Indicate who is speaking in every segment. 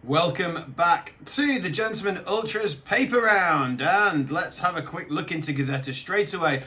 Speaker 1: Welcome back to the Gentleman Ultras paper round, and let's have a quick look into Gazzetta straight away.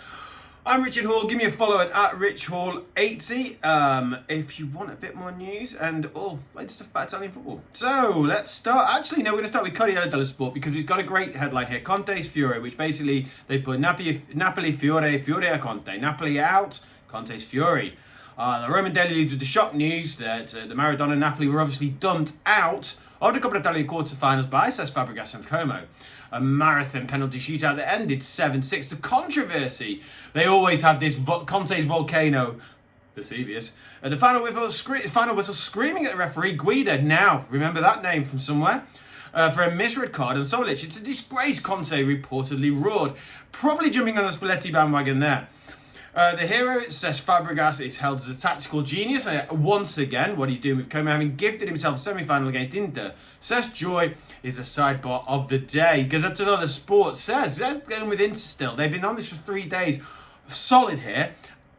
Speaker 1: I'm Richard Hall. Give me a follow at RichHall80 if you want a bit more news and all latest stuff about Italian football. So let's start. Actually, no, we're going to start with Corriere dello Sport because it's got a great headline here: Conte's Fury, which basically they put Napoli Fiore, Fiore a Conte. Napoli out, Conte's Fury. The Roman Daily leads with the shock news that the Maradona Napoli were obviously dumped out of the Coppa Italia quarterfinals by Cesc Fabregas and Como. A marathon penalty shootout that ended 7-6. The controversy. They always have this Conte's volcano, Vesuvius. The final whistle screaming at the referee, Guida. Now, remember that name from somewhere? For a misread card on Solich. It's a disgrace, Conte reportedly roared. Probably jumping on a Spalletti bandwagon there. The hero, Cesc Fabregas, is held as a tactical genius. Once again, what he's doing with Como, having gifted himself a semi-final against Inter. Cesc joy is a sidebar of the day. Gazzetta dello Sport says they're going with Inter still. They've been on this for 3 days. Solid here.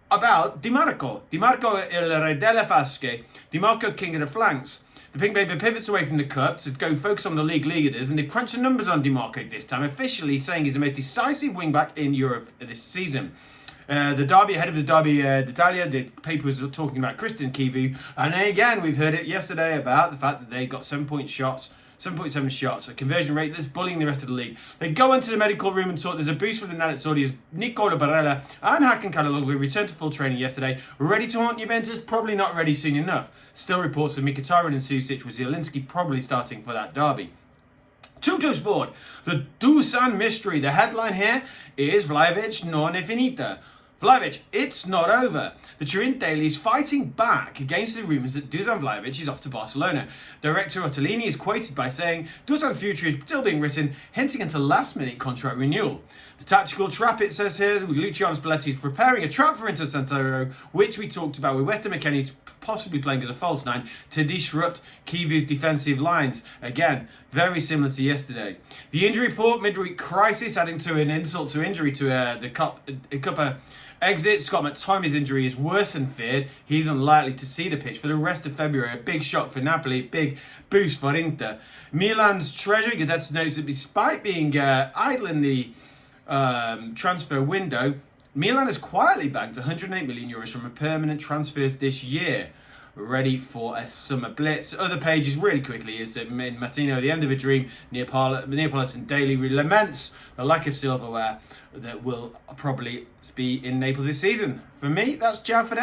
Speaker 1: About Di Marco. Di Marco, il re delle fasche. Di Marco, king of the flanks. The Pink Paper pivots away from the cup to go focus on the league leaders, and they've crunched the numbers on Di Marco this time, officially saying he's the most decisive wing-back in Europe this season. The derby, ahead of the derby d'Italia, the paper was talking about Christian Kivu, and then again we've heard it yesterday about the fact that they got 7.7 shots, a conversion rate that's bullying the rest of the league. They go into the medical room and talk. There's a boost from the Nerazzurri as Nicola Barella and Hakan Çalhanoğlu returned to full training yesterday, ready to haunt Juventus, probably not ready soon enough. Still reports of Mkhitaryan and Susic, with Zielinski probably starting for that derby. Tuttosport, the Dusan mystery. The headline here is Vlahovic non è finita. Vlahovic, it's not over. The Turin Daily is fighting back against the rumours that Dusan Vlahovic is off to Barcelona. Director Ottolini is quoted by saying Dusan's future is still being written, hinting into last-minute contract renewal. The tactical trap, it says here, with Luciano Spalletti is preparing a trap for Inter Santoro, which we talked about with Weston McKennie possibly playing as a false nine to disrupt Kivu's defensive lines. Again, very similar to yesterday. The injury report, midweek crisis, adding to an insult to injury to the Coppa exit. Scott McTominay's injury is worse than feared. He's unlikely to see the pitch for the rest of February. A big shock for Napoli, big boost for Inter. Milan's treasure, Gazzetta notes that despite being idle in the transfer window, Milan has quietly banked €108 million from permanent transfers this year, ready for a summer blitz. Other pages, really quickly, is in Mattino, the end of a dream. Neapolitan Daily laments the lack of silverware that will probably be in Naples this season. For me, that's ciao for now.